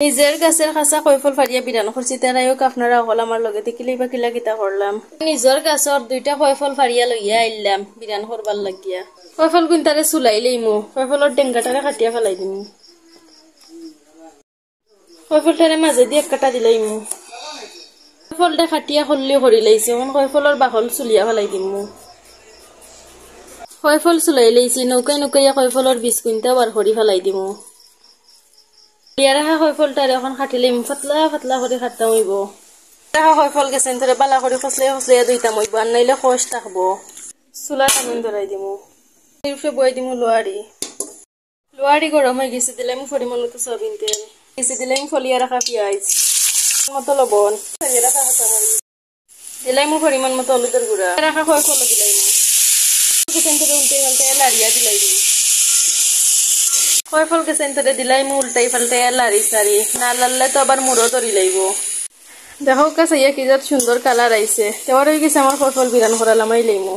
নিজের গাছের খাসা কয়ফল ফারিয়া বিরান করছি তারাইও আপনারা হল আমার লগে দেখিলেই বা কিলা কিতা করলাম নিজের গাছের দুইটা কয়ফল ফারিয়া লইয়া আইলাম বিরান করবার লাগিয়া কয়ফল গুনতারে চুলাইলেইমু কয়ফলের ডেঙ্গাটারে কাটিয়া ফেলাই দিমু কয়ফলটারে মাঝে দিয়ে কাটা দিলাইমু কয়ফলটা কাটিয়া হল্লি করি লাইছি এখন কয়ফলের বাহল চুলিয়া ফেলাই দিমু কয়ফল চুলাই লাইছি নৌকাই নৌকাইয়া কয়ফলের বীজ কুইনটা বার করি ফেলাই দিমু রাখা কয়ফলটারে এখন কাটিলাম পাতলা পাতলা করে কাটতাম হইব রাখা কয়ফল গেছেন ধরে বালা করে ফসলে ফসলে দুইতাম হইব আর নাইলে খস থাকবো চুলা টামিন ধরাই দিমু এরপরে বই দিমু লোয়ারি গরম হয়ে গেছে দিলাম পরিমাণ মতো সয়াবিন তেল গেছে দিলাম ফলিয়া রাখা পেঁয়াজ মতো লবণ রাখা কাঁচামরিচ দিলাম পরিমাণ মতো হলুদের গুঁড়া রাখা কয়ফল দিলাম গেছেন ধরে উল্টে পাল্টে লাড়িয়া দিলাই দিম কয়ফল গেছেন ধরে দিলাই মু উল্টাই পাল্টাই লাড়ি সারি না লাড়লে তো আবার মুড়ো ধরি লাইব দেখো কাছে কি যাত সুন্দর কালার আইছে তেবার হয়ে গেছে আমার কয়ফল বিরান করালাম আইলাইমু